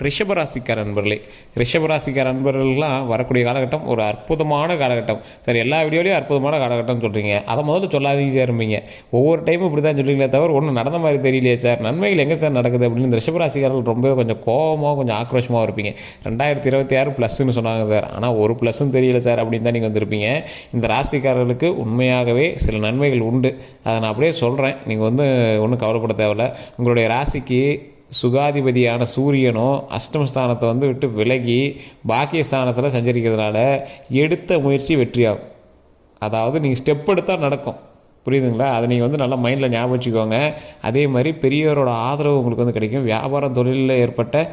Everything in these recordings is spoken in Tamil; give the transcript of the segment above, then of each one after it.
ரிஷபராசிக்கார நண்பர்களே, ரிஷபராசிக்கார நண்பர்கள்லாம் வரக்கூடிய காலகட்டம் ஒரு அற்புதமான காலகட்டம். சரி, எல்லா வீடியோலையும் அற்புதமான காலகட்டம்னு சொல்கிறீங்க. அதை முதல்ல சொல்லாதீங்க சார் இருப்பீங்க. ஒவ்வொரு டைமும் இப்படி தான் சொல்கிறீங்களே தவிர ஒன்றும் நடந்த மாதிரி தெரியலையே சார், நன்மைகள் எங்கே சார் நடக்குது அப்படின்னு இந்த ரிஷபராசிக்காரர்கள் ரொம்ப கொஞ்சம் கோபமாக கொஞ்சம் ஆக்ரோஷமாக இருப்பீங்க. 2026 ப்ளஸ்ன்னு சொன்னாங்க சார், ஆனால் ஒரு ப்ளஸ்ஸும் தெரியல சார் அப்படின்னு தான் நீங்கள் வந்திருப்பீங்க. இந்த ராசிக்காரர்களுக்கு உண்மையாகவே சில நன்மைகள் உண்டு. அதை நான் அப்படியே சொல்கிறேன், நீங்கள் ஒன்றும் கவலைப்பட தேவையில்லை. உங்களுடைய ராசிக்கு சுகாதிபதியான சூரியனும் அஷ்டமஸ்தானத்தை விட்டு விலகி பாக்கியஸ்தானத்தில் சஞ்சரிக்கிறதுனால எடுத்த முயற்சி வெற்றியாகும். அதாவது நீங்கள் ஸ்டெப் எடுத்தால் நடக்கும், புரியுதுங்களா? அதை நீங்கள் நல்லா மைண்டில் ஞாபகம் வச்சுக்கோங்க. அதே மாதிரி பெரியவரோட ஆதரவு உங்களுக்கு கிடைக்கும். வியாபாரம் தொழிலில் ஏற்பட்ட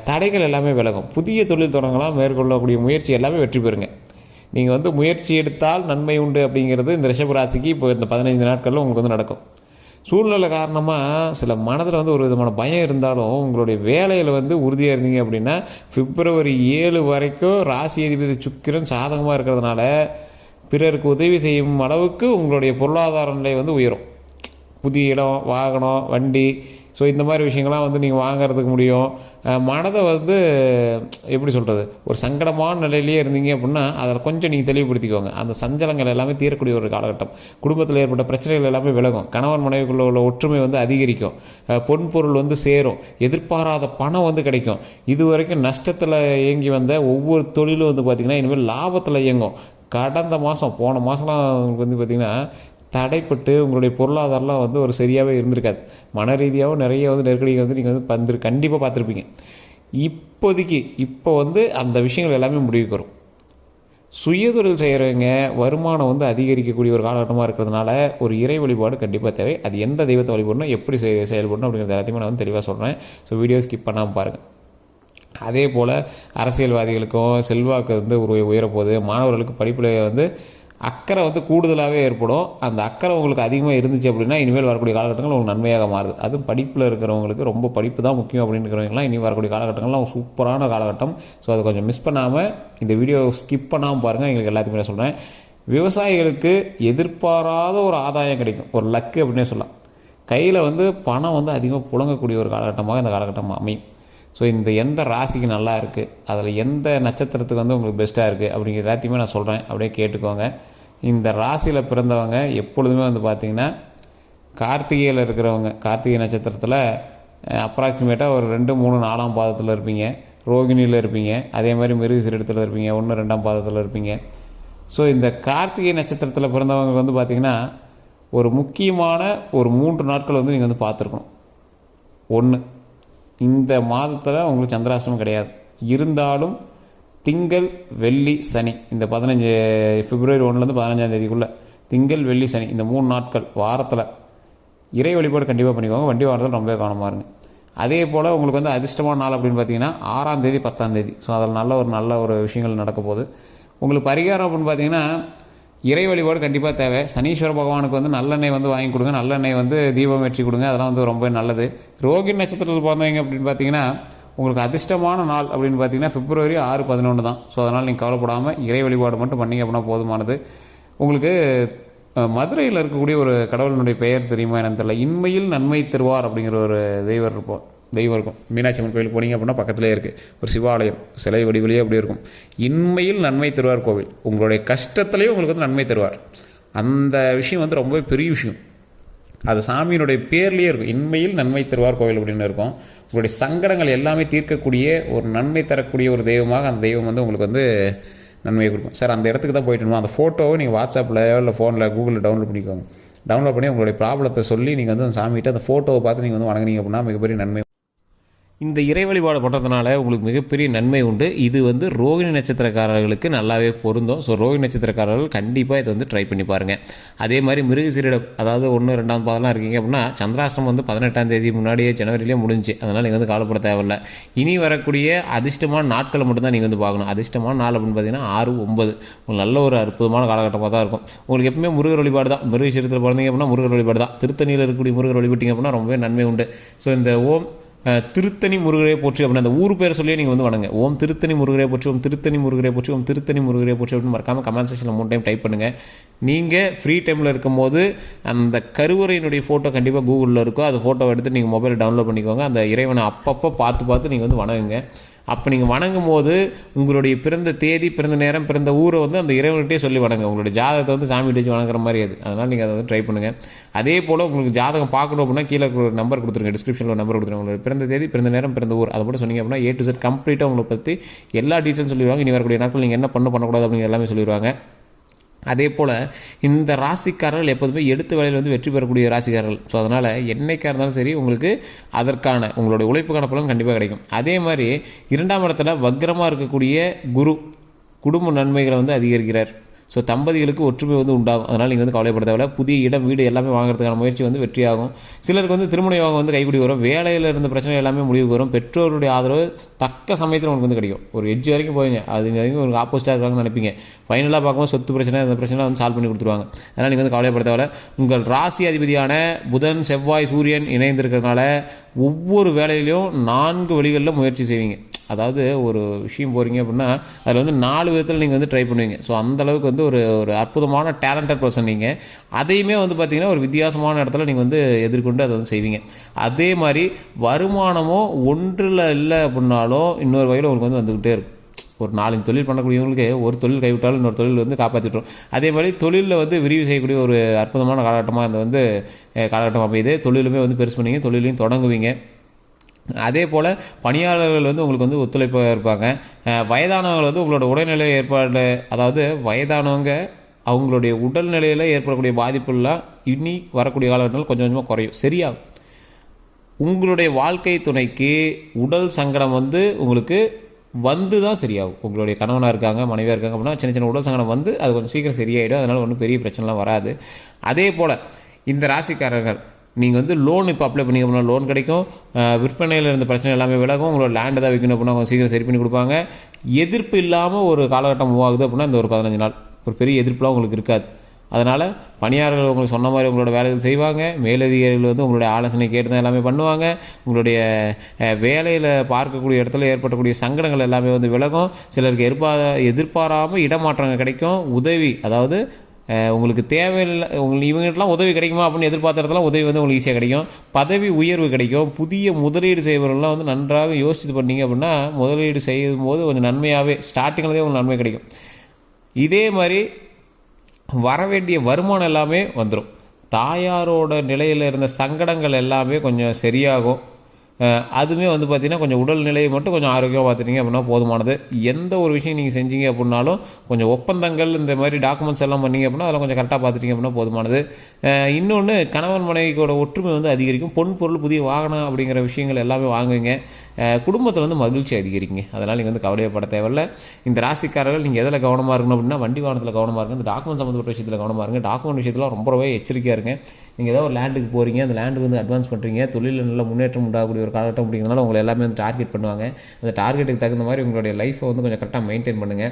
தடைகள் எல்லாமே விலகும். புதிய தொழில் தொடங்கலாம், மேற்கொள்ளக்கூடிய முயற்சி எல்லாமே வெற்றி பெறுங்க. நீங்கள் முயற்சி எடுத்தால் நன்மை உண்டு அப்படிங்கிறது இந்த ரிஷபராசிக்கு இப்போ இந்த 15 நாட்களில் உங்களுக்கு நடக்கும். சூழ்நிலை காரணமாக சில மனதில் ஒரு விதமான பயம் இருந்தாலும் உங்களுடைய வேலையில் உறுதியாக இருந்தீங்க அப்படின்னா பிப்ரவரி 7 வரைக்கும் ராசி அதிபதி சுக்கிரன் சாதகமாக இருக்கிறதுனால பிறருக்கு உதவி செய்யும் அளவுக்கு உங்களுடைய பொருளாதார நிலை உயரும். புதிய இடம், வாகனம், வண்டி, ஸோ இந்த மாதிரி விஷயங்கள்லாம் நீங்கள் வாங்கிறதுக்கு முடியும். மனதை எப்படி சொல்கிறது, ஒரு சங்கடமான நிலையிலேயே இருந்தீங்க அப்படின்னா அதில் கொஞ்சம் நீங்கள் தெளிவுபடுத்திக்கோங்க. அந்த சஞ்சலங்கள் எல்லாமே தீரக்கூடிய ஒரு காலகட்டம். குடும்பத்தில் ஏற்பட்ட பிரச்சனைகள் எல்லாமே விலகும். கணவன் மனைவிக்குள்ள உள்ள ஒற்றுமை அதிகரிக்கும். பொன் பொருள் சேரும். எதிர்பாராத பணம் கிடைக்கும். இது வரைக்கும் நஷ்டத்தில் இயங்கி வந்த ஒவ்வொரு தொழிலும் பார்த்திங்கன்னா இனிமேல் லாபத்தில் இயங்கும். போன மாதம்லாம் பார்த்திங்கன்னா தடைப்பட்டு உங்களுடைய பொருளாதாரம்லாம் ஒரு சரியாகவே இருந்திருக்காது. மன ரீதியாகவும் நிறைய நெருக்கடிகள் நீங்கள் கண்டிப்பாக பார்த்துருப்பீங்க. இப்போதைக்கு இப்போ அந்த விஷயங்கள் எல்லாமே முடிவுக்கு வரும். சுயதொழில் செய்கிறவங்க வருமானம் அதிகரிக்கக்கூடிய ஒரு காலகட்டமாக இருக்கிறதுனால ஒரு இறை வழிபாடு கண்டிப்பாக தேவை. அது எந்த தெய்வத்தை வழிபடணும், எப்படி செயல்படணும் அப்படிங்கிறது எல்லாத்தையுமே நான் தெளிவாக சொல்கிறேன். ஸோ வீடியோ ஸ்கிப் பண்ணாமல் பாருங்கள். அதே போல் அரசியல்வாதிகளுக்கும் செல்வாக்கு உயரப்போகுது. மாணவர்களுக்கு படிப்பில் அக்கறை கூடுதலாகவே ஏற்படும். அந்த அக்கறை உங்களுக்கு அதிகமாக இருந்துச்சு அப்படின்னா இனிமேல் வரக்கூடிய காலகட்டங்கள் உங்களுக்கு நன்மையாக மாறுது. அதுவும் படிப்பில் இருக்கிறவங்களுக்கு ரொம்ப படிப்பு தான் முக்கியம் அப்படின்னு இருக்கிறவங்கலாம் இனி வரக்கூடிய காலகட்டங்கள்லாம் சூப்பரான காலகட்டம். ஸோ அதை கொஞ்சம் மிஸ் பண்ணாமல் இந்த வீடியோ ஸ்கிப் பண்ணாமல் பாருங்கள். எங்களுக்கு எல்லாத்துக்குமே நான் சொல்கிறேன், விவசாயிகளுக்கு எதிர்பாராத ஒரு ஆதாயம் கிடைக்கும், ஒரு லக்கு அப்படின்னே சொல்லலாம். கையில் பணம் அதிகமாக புழங்கக்கூடிய ஒரு காலகட்டமாக இந்த காலகட்டம் அமையும். ஸோ இந்த எந்த ராசிக்கு நல்லா இருக்குது, அதில் எந்த நட்சத்திரத்துக்கு உங்களுக்கு பெஸ்ட்டாக இருக்குது அப்படிங்கிற எல்லாத்தையுமே நான் சொல்கிறேன், அப்படியே கேட்டுக்கோங்க. இந்த ராசியில் பிறந்தவங்க எப்பொழுதுமே பார்த்திங்கன்னா கார்த்திகையில் இருக்கிறவங்க, கார்த்திகை நட்சத்திரத்தில் அப்ராக்சிமேட்டாக ஒரு 2, 3, 4ஆம் பாதத்தில் இருப்பீங்க. ரோகிணியில் இருப்பீங்க. அதே மாதிரி மிருகசீரிடத்தில் இருப்பீங்க. 1, 2ஆம் பாதத்தில் இருப்பீங்க. ஸோ இந்த கார்த்திகை நட்சத்திரத்தில் பிறந்தவங்க பார்த்திங்கன்னா ஒரு முக்கியமான ஒரு 3 நாட்கள் நீங்கள் பார்த்துருக்கணும். 1, இந்த மாதத்தில் உங்களுக்கு சந்திராஷ்டமம் கிடையாது. இருந்தாலும் திங்கள், வெள்ளி, சனி, இந்த 15 பிப்ரவரி 1லேருந்து 15ஆம் தேதிக்குள்ளே திங்கள், வெள்ளி, சனி இந்த 3 நாட்கள் வாரத்தில் இறை வழிபாடு கண்டிப்பாக பண்ணிக்கோங்க. வண்டி வாரத்தில் ரொம்ப கவனமாக இருங்க. அதே போல் உங்களுக்கு அதிர்ஷ்டமான நாள் அப்படின்னு பார்த்தீங்கன்னா 6ஆம் தேதி, 10ஆம் தேதி. ஸோ அதில் நல்ல ஒரு விஷயங்கள் நடக்க போகுது. உங்களுக்கு பரிகாரம் அப்படின்னு பார்த்தீங்கன்னா இறை வழிபாடு கண்டிப்பாக தேவை. சனீஸ்வர பகவானுக்கு நல்லெண்ணெய் வாங்கி கொடுங்க. நல்லெண்ணெய் தீபம் ஏற்றி கொடுங்க. அதெல்லாம் ரொம்ப நல்லது. ரோகிணி நட்சத்திரத்தில் பிறந்தவங்க அப்படின்னு பார்த்தீங்கன்னா உங்களுக்கு அதிர்ஷ்டமான நாள் அப்படின்னு பார்த்தீங்கன்னா பிப்ரவரி 6, 11 தான். ஸோ அதனால் நீங்கள் கவலைப்படாமல் இறை வழிபாடு மட்டும் பண்ணிங்க அப்படின்னா போதுமானது. உங்களுக்கு மதுரையில் இருக்கக்கூடிய ஒரு கடவுளினுடைய பெயர் தெரியுமா என்னன்னு தெரியல, இன்மையில் நன்மை தருவார் அப்படிங்கிற ஒரு தெய்வம் இருக்கும். மீனாட்சி அம்மன் கோயில் போனீங்க அப்படின்னா பக்கத்துலேயே இருக்குது ஒரு சிவாலயம், சிலை வடிவிலேயே அப்படி இருக்கும். இன்மையில் நன்மை தருவார் கோவில். உங்களுடைய கஷ்டத்துலேயும் உங்களுக்கு நன்மை தருவார். அந்த விஷயம் ரொம்ப பெரிய விஷயம். அது சாமியினுடைய பேர்லேயே இருக்கும். இன்மையில் நன்மை தருவார் கோவில் அப்படின்னு இருக்கும். உங்களுடைய சங்கடங்கள் எல்லாமே தீர்க்கக்கூடிய ஒரு நன்மை தரக்கூடிய ஒரு தெய்வமாக அந்த தெய்வம் உங்களுக்கு நன்மையை கொடுக்கும். சார் அந்த இடத்துக்கு தான் போயிட்டு அந்த ஃபோட்டோவை நீங்கள் வாட்ஸ்அப்பில் இல்லை ஃபோனில் கூகுளில் டவுன்லோட் பண்ணிக்கோங்க. டவுன்லோட் பண்ணி உங்களுடைய ப்ராப்ளத்தை சொல்லி நீங்கள் அந்த சாமிகிட்ட அந்த ஃபோட்டோவை பார்த்து நீங்கள் வணங்குனீங்க அப்படின்னா மிகப்பெரிய நன்மை. இந்த இறை வழிபாடு பண்ணுறதுனால உங்களுக்கு மிகப்பெரிய நன்மை உண்டு. இது ரோகிணி நட்சத்திரக்காரர்களுக்கு நல்லாவே பொருந்தும். ஸோ ரோகிணி நட்சத்திரக்காரர்கள் கண்டிப்பாக இதை ட்ரை பண்ணி பாருங்கள். அதே மாதிரி மிருகசீரிடம், அதாவது 1, 2ஆம் பாதம்லாம் இருக்கீங்க அப்படின்னா சந்திராஷ்டமம் 18ஆம் தேதி முன்னாடியே ஜனவரியிலே முடிஞ்சு. அதனால் நீங்கள் கவலைப்பட தேவையில்லை. இனி வரக்கூடிய அதிர்ஷ்டமான நாட்களை மட்டும்தான் நீங்கள் பார்க்கணும். அதிர்ஷ்டமான நாள் அப்படின்னு பார்த்தீங்கன்னா 6, 9 உங்களுக்கு நல்ல ஒரு அற்புதமான காலகட்டமாக தான் இருக்கும். உங்களுக்கு எப்பவுமே முருகர் வழிபாடு தான். மிருகசீரத்தில் பிறந்தீங்க அப்படின்னா முருகர் வழிபாடு தான். திருத்தணியில் இருக்கக்கூடிய முருகர் வழிபட்டீங்க அப்படின்னா ரொம்பவே நன்மை உண்டு. ஸோ இந்த திருத்தணி முருகரை போற்றி அப்படின்னு அந்த ஊர் பேர் சொல்லியே நீங்கள் வந்து வணங்க. ஓம் திருத்தணி முருகரை போற்றி, ஓம் திருத்தணி முருகரை போற்றி, ஓம் திருத்தணி முருகரை போற்றி அப்படின்னு மறக்காமல் கமெண்ட் செக்ஷனில் 3 டைம் டைப் பண்ணுங்கள். நீங்கள் ஃப்ரீ டைமில் இருக்கும்போது அந்த கருவறையினுடைய ஃபோட்டோ கண்டிப்பாக கூகுளில் இருக்கும், அது ஃபோட்டோ எடுத்து நீங்கள் மொபைல் டவுன்லோட் பண்ணிக்கோங்க. அந்த இறைவனை அப்பப்போ பார்த்து நீங்கள் வந்து வணங்குங்க. அப்போ நீங்கள் வணங்கும் போது உங்களுடைய பிறந்த தேதி, பிறந்த நேரம், பிறந்த ஊரை வந்து அந்த இறைவன்கிட்டே சொல்லி வணங்க. உங்களுடைய ஜாதகத்தை வந்து சாமி வச்சு வணங்குற மாதிரி அது. அதனால் நீங்கள் அதை வந்து ட்ரை பண்ணுங்கள். அதே போல் உங்களுக்கு ஜாதகம் பார்க்கணும் அப்படின்னா கீழே ஒரு நம்பர் கொடுத்துருங்க, டிஸ்கிரிப்ஷனில் ஒரு நம்பர் கொடுத்துருங்க. உங்களுடைய பிறந்த தேதி, பிறந்த நேரம், பிறந்த ஊர் அதை மட்டும் சொன்னீங்க அப்படின்னா A to Z கம்ப்ளீட்டாக உங்களை பற்றி எல்லா டீட்டெயிலும் சொல்லிடுவாங்க. இனி வரக்கூடிய நாட்கள் நீங்கள் என்ன பண்ணக்கூடாது அப்படிங்கிற எல்லாமே சொல்லிடுவாங்க. அதே போல் இந்த ராசிக்காரர்கள் எப்போதுமே எடுத்த வேலையில் வந்து வெற்றி பெறக்கூடிய ராசிக்காரர்கள். ஸோ அதனால் என்னைக்காக இருந்தாலும் சரி உங்களுக்கு அதற்கான உங்களுடைய உழைப்புக்கான பலன் கண்டிப்பாக கிடைக்கும். அதே மாதிரி 2ஆம் இடத்துல வக்ரமாக இருக்கக்கூடிய குரு குடும்ப நன்மைகளை வந்து அதிகரிக்கிறார். ஸோ தம்பதிகளுக்கு ஒற்றுமை வந்து உண்டாகும். அதனால் நீங்கள் வந்து கவலைப்பட தேவையில்ல. புதிய இடம், வீடு எல்லாமே வாங்குறதுக்கான முயற்சி வந்து வெற்றியாகும். சிலருக்கு வந்து திருமண யோகம் வந்து கைக்கூடி வரும். வேலையில் இருந்த பிரச்சனை எல்லாமே முடிவுக்கு வரும். பெற்றோருடைய ஆதரவு தக்க சமயத்தில் உங்களுக்கு வந்து கிடைக்கும். ஒரு எட்ஜ் வரைக்கும் போவீங்க, அது வரைக்கும் உங்களுக்கு ஆப்போசிட்டாக இருக்காங்கன்னு நினைப்பீங்க. ஃபைனலாக பார்க்கும்போது சொத்து பிரச்சனை, அந்த பிரச்சனை வந்து சால்வ் பண்ணி கொடுத்துருவாங்க. அதனால் நீங்கள் வந்து கவலைப்பட தேவையில்ல. உங்கள் ராசி அதிபதியான புதன், செவ்வாய், சூரியன் இணைந்திருக்கிறதுனால ஒவ்வொரு வேலையிலையும் 4 வழிகளில் முயற்சி செய்வீங்க. அதாவது ஒரு விஷயம் போகிறீங்க அப்படின்னா அதில் வந்து 4 விதத்தில் நீங்கள் வந்து ட்ரை பண்ணுவீங்க. ஸோ அந்தளவுக்கு வந்து ஒரு அற்புதமான டேலண்டட் பர்சன் நீங்கள். அதையுமே வந்து பார்த்திங்கன்னா ஒரு வித்தியாசமான இடத்துல நீங்கள் வந்து எதிர்கொண்டு அதை வந்து செய்வீங்க. அதே மாதிரி வருமானமோ ஒன்றில் இல்லை அப்படின்னாலும் இன்னொரு வகையில் உங்களுக்கு வந்து வந்துக்கிட்டே இருக்கும். ஒரு 4 தொழில் பண்ணக்கூடியவங்களுக்கு ஒரு தொழில் கைவிட்டாலும் இன்னொரு தொழில் வந்து காப்பாற்றிட்டுரும். அதே மாதிரி தொழிலில் வந்து விரிவு செய்யக்கூடிய ஒரு அற்புதமான காலகட்டமாக இந்த வந்து காலகட்டம் அமையுது. தொழிலுமே வந்து பெருசு பண்ணிங்க, தொழிலையும் தொடங்குவீங்க. அதே போல் பணியாளர்கள் வந்து உங்களுக்கு வந்து ஒத்துழைப்பாக இருப்பாங்க. வயதானவர்கள் வந்து உங்களோட உடல்நிலை ஏற்பாடு, அதாவது வயதானவங்க அவங்களுடைய உடல்நிலையில் ஏற்படக்கூடிய பாதிப்புலாம் இனி வரக்கூடிய காலகட்டத்தில் கொஞ்சம் கொஞ்சமாக குறையும், சரியாகும். உங்களுடைய வாழ்க்கை துணைக்கு உடல் சங்கடம் வந்து உங்களுக்கு வந்து தான் சரியாகும். உங்களுடைய கணவனாக இருக்காங்க, மனைவியாக இருக்காங்க அப்படின்னா சின்ன சின்ன உடல் சங்கடம் வந்து அது கொஞ்சம் சீக்கிரம் சரியாயிடும். அதனால் ஒன்றும் பெரிய பிரச்சனைலாம் வராது. அதே போல் இந்த ராசிக்காரர்கள் நீங்கள் வந்து லோன் இப்போ அப்ளை பண்ணிங்க அப்படின்னா லோன் கிடைக்கும். விற்பனையில் இருந்த பிரச்சனை எல்லாமே விலகும். உங்களோட லேண்டு தான் விற்கணும் அப்படின்னா அவங்க சீக்கிரம் சரி பண்ணி கொடுப்பாங்க. எதிர்ப்பு இல்லாமல் ஒரு காலகட்டம் மூவ் ஆகுது அப்படின்னா இந்த ஒரு 15 நாள் ஒரு பெரிய எதிர்ப்புலாம் உங்களுக்கு இருக்காது. அதனால் பணியாளர்கள் உங்களுக்கு சொன்ன மாதிரி உங்களோட வேலைகள் செய்வாங்க. மேலதிகாரிகள் வந்து உங்களுடைய ஆலோசனை கேட்டு தான் எல்லாமே பண்ணுவாங்க. உங்களுடைய வேலையில் பார்க்கக்கூடிய இடத்துல ஏற்படக்கூடிய சங்கடங்கள் எல்லாமே வந்து விலகும். சிலருக்கு எதிர்பாராமல் இடமாற்றங்கள் கிடைக்கும். உதவி, அதாவது உங்களுக்கு தேவையில்லை, உங்களுக்கு இவங்ககிட்டலாம் உதவி கிடைக்குமா அப்படின்னு எதிர்பார்த்த இடத்துல உதவி வந்து உங்களுக்கு ஈஸியாக கிடைக்கும். பதவி உயர்வு கிடைக்கும். புதிய முதலீடு செய்வவர்கள்லாம் வந்து நன்றாக யோசித்து பண்ணிங்க அப்படின்னா முதலீடு செய்யும் போது கொஞ்சம் நன்மையாகவே ஸ்டார்டிங்லேயே உங்களுக்கு நன்மை கிடைக்கும். இதே மாதிரி வர வேண்டிய வருமானம் எல்லாமே வந்துடும். தாயாரோட நிலையில் இருந்த சங்கடங்கள் எல்லாமே கொஞ்சம் சரியாகும். அதுவுமே வந்து பார்த்திங்கன்னா கொஞ்சம் உடல்நிலையை மட்டும் கொஞ்சம் ஆரோக்கியமாக பார்த்துட்டிங்க அப்படின்னா போதுமானது. எந்த ஒரு விஷயம் நீங்கள் செஞ்சீங்க அப்படின்னாலும் கொஞ்சம் ஒப்பந்தங்கள் இந்த மாதிரி டாக்குமெண்ட்ஸ் எல்லாம் பண்ணிங்க அப்படின்னா அதெல்லாம் கொஞ்சம் கரெக்டாக பார்த்துட்டிங்க அப்படின்னா போதுமானது. இன்னொன்று, கணவன் மனைவியோட ஒற்றுமை வந்து அதிகரிக்கும். பொன் பொருள், புதிய வாகனம் அப்படிங்கிற விஷயங்கள் எல்லாமே வாங்குங்க. குடும்பத்தில் வந்து மகிழ்ச்சி அதிகரிக்குங்க. அதனால் நீங்கள் வந்து கவலையப்பட தேவையில்லை. இந்த ராசிக்காரர்கள் நீங்கள் எதில் கவனமாக இருக்கணும் அப்படின்னா வண்டி வாகனத்தில் கவனமாக இருங்க. இந்த டாக்குமெண்ட் சம்மந்தப்பட்ட விஷயத்தில் கவனமாக இருங்க. டாக்குமெண்ட் விஷயத்தில் ரொம்பவே எச்சரிக்கையாக இருங்க. நீங்கள் ஏதாவது ஒரு லேண்டுக்கு போகிறீங்க, அந்த லேண்டுக்கு வந்து அட்வான்ஸ் பண்ணுறீங்க, தொழிலில் நல்ல முன்னேற்றம் உண்டாகக்கூடிய ஒரு காலகட்டம் அப்படிங்கிறதுனால உங்களை எல்லாமே வந்து டார்கெட் பண்ணுவாங்க. அந்த டார்கெட்டுக்கு தகுந்த மாதிரி உங்களுடைய லைஃப்பை வந்து கொஞ்சம் கரெக்டாக மெயின்டைன் பண்ணுங்கள்.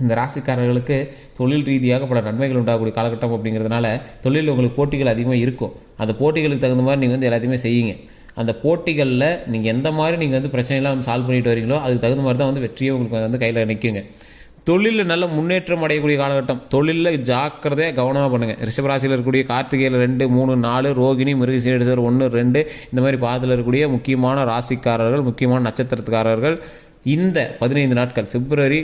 இந்த ராசிக்காரர்களுக்கு தொழில் ரீதியாக பல நன்மைகள் உண்டாகக்கூடிய காலகட்டம் அப்படிங்கிறதுனால தொழிலில் உங்களுக்கு போட்டிகள் அதிகமாக இருக்கும். அந்த போட்டிகளுக்கு தகுந்த மாதிரி நீங்கள் வந்து எல்லாத்தையுமே செய்யுங்க. அந்த போட்டிகளில் நீங்கள் எந்த மாதிரி நீங்கள் வந்து பிரச்சனைலாம் வந்து சால்வ் பண்ணிட்டு வரீங்களோ அதுக்கு தகுந்த மாதிரி தான் வந்து வெற்றியை உங்களுக்கு வந்து கையில் நிற்குங்க. தொழிலில் நல்ல முன்னேற்றம் அடையக்கூடிய காலகட்டம். தொழிலில் ஜாக்கிரதையாக கவனமாக பண்ணுங்கள். ரிஷபராசியில் இருக்கக்கூடிய கார்த்திகையில் 2, 3, 4, ரோகிணி, மிருகசீரிடர் 1, 2 இந்த மாதிரி பாதத்தில் இருக்கக்கூடிய முக்கியமான ராசிக்காரர்கள், முக்கியமான நட்சத்திரத்துக்காரர்கள் இந்த 15 நாட்கள் பிப்ரவரி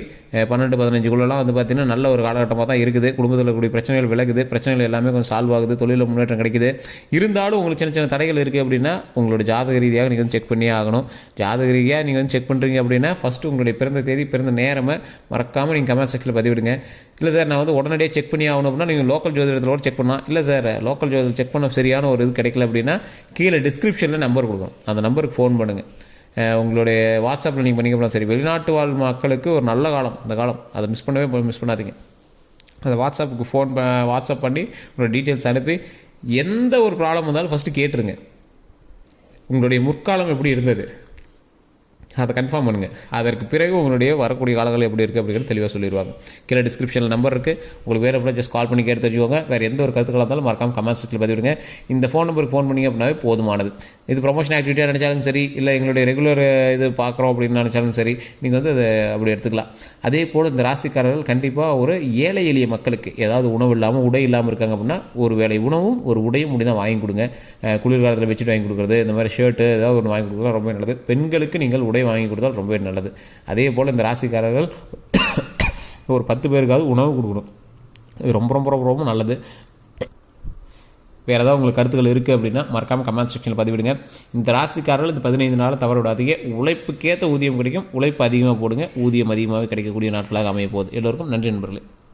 12, 15 வந்து பார்த்திங்கன்னா நல்ல ஒரு காலகட்டமாக தான் இருக்குது. குடும்பத்தில் இருக்கக்கூடிய பிரச்சனைகள் விலகுது. பிரச்சனைகள் எல்லாமே கொஞ்சம் சால்வ் ஆகுது. தொழிலில் முன்னேற்றம் கிடைக்குது. இருந்தாலும் உங்களுக்கு சின்ன சின்ன தடைகள் இருக்குது அப்படின்னா உங்களோட ஜாதக ரீதியாக நீங்கள் வந்து செக் பண்ணியே ஆகணும். ஜாதக ரீதியாக நீங்கள் வந்து செக் பண்ணுறீங்க அப்படின்னா ஃபஸ்ட்டு உங்களுடைய பிறந்த தேதி, பிறந்த நேரமை மறக்காமல் நீங்கள் கமெண்ட் செக்ஷனில் பதிவிடுங்க. இல்லை சார் நான் வந்து உடனடியாக செக் பண்ணி ஆகணும் அப்படின்னா நீங்கள் லோக்கல் ஜோதிடத்தோட செக் பண்ணலாம். இல்லை சார் லோக்கல் ஜோதிடத்தில் செக் பண்ண சரியான ஒரு இது கிடைக்கல அப்படின்னா கீழே டிஸ்கிரிப்ஷனில் நம்பர் கொடுக்கணும். அந்த நம்பருக்கு ஃபோன் பண்ணுங்கள். உங்களுடைய வாட்ஸ்அப்பில் நீங்கள் பண்ணிக்கலாம். சரி, வெளிநாட்டு வாழ் மக்களுக்கு ஒரு நல்ல காலம் இந்த காலம், அதை மிஸ் பண்ணாதீங்க. அந்த வாட்ஸ்அப்புக்கு வாட்ஸ்அப் பண்ணி உங்களோட டீட்டெயில்ஸ் அனுப்பி எந்த ஒரு ப்ராப்ளம் வந்தாலும் ஃபஸ்ட்டு கேட்டுருங்க. உங்களுடைய முற்காலம் எப்படி இருந்தது, அதை கன்ஃபார்ம் பண்ணுங்கள். அதற்கு பிறகு உங்களுடைய வரக்கூடிய காலங்கள் எப்படி இருக்குது அப்படிங்கிறது தெளிவாக சொல்லிடுவாங்க. கீழே டிஸ்கிரிப்ஷனில் நம்பர் இருக்குது, உங்களுக்கு வேறு எப்படியா ஜஸ்ட் கால் பண்ணி கேட்டு தெரிஞ்சுக்கோங்க. வேறு எந்த ஒரு கருத்துக்களாக இருந்தாலும் மறக்காமல் கமெண்ட் செக்ஷனில் பதிவிடுங்க. இந்த ஃபோன் நம்பருக்கு ஃபோன் பண்ணிங்க அப்படின்னாவே போதுமானது. இது ப்ரொமோஷன் ஆக்டிவிட்டியாக நினச்சாலும் சரி, இல்லை எங்களுடைய ரெகுலர் இது பார்க்குறோம் அப்படின்னு நினச்சாலும் சரி, நீங்கள் வந்து அதை அப்படி எடுத்துக்கலாம். அதே போல் இந்த ராசிக்காரர்கள் கண்டிப்பாக ஒரு ஏழை எளிய மக்களுக்கு ஏதாவது உணவு இல்லாமல் உடை இல்லாமல் இருக்காங்க அப்படின்னா ஒரு வேளை உணவும் ஒரு உடையும் முடிதான் வாங்கி கொடுங்க. குளிர்காலத்தில் வச்சுட்டு வாங்கி கொடுக்குறது, இந்த மாதிரி ஷர்ட்டு ஏதாவது ஒன்று வாங்கி கொடுக்குறது ரொம்ப நல்லது. பெண்களுக்கு நீங்கள் உடை வாங்கி கொடுத்தால் ரொம்ப நல்லது. அதே போல் இந்த ராசிக்காரர்கள் ஒரு 10 பேருக்காவது உணவு கொடுக்கணும். இது ரொம்ப ரொம்ப ரொம்ப ரொம்ப நல்லது. வேறு ஏதாவது உங்களுக்கு கருத்துக்கள் இருக்குது அப்படின்னா மறக்காமல் கமெண்ட் செக்ஷனில் பதிவிடுங்க. இந்த ராசிக்காரர்கள் இந்த 15 நாள் தவற விடாதீங்க. உழைப்புக்கேற்ற ஊதியம் கிடைக்கும். உழைப்பு அதிகமாக போடுங்க, ஊதியம் அதிகமாக கிடைக்கக்கூடிய நாட்களாக அமைய போகுது. எல்லோருக்கும் நன்றி நண்பர்களே.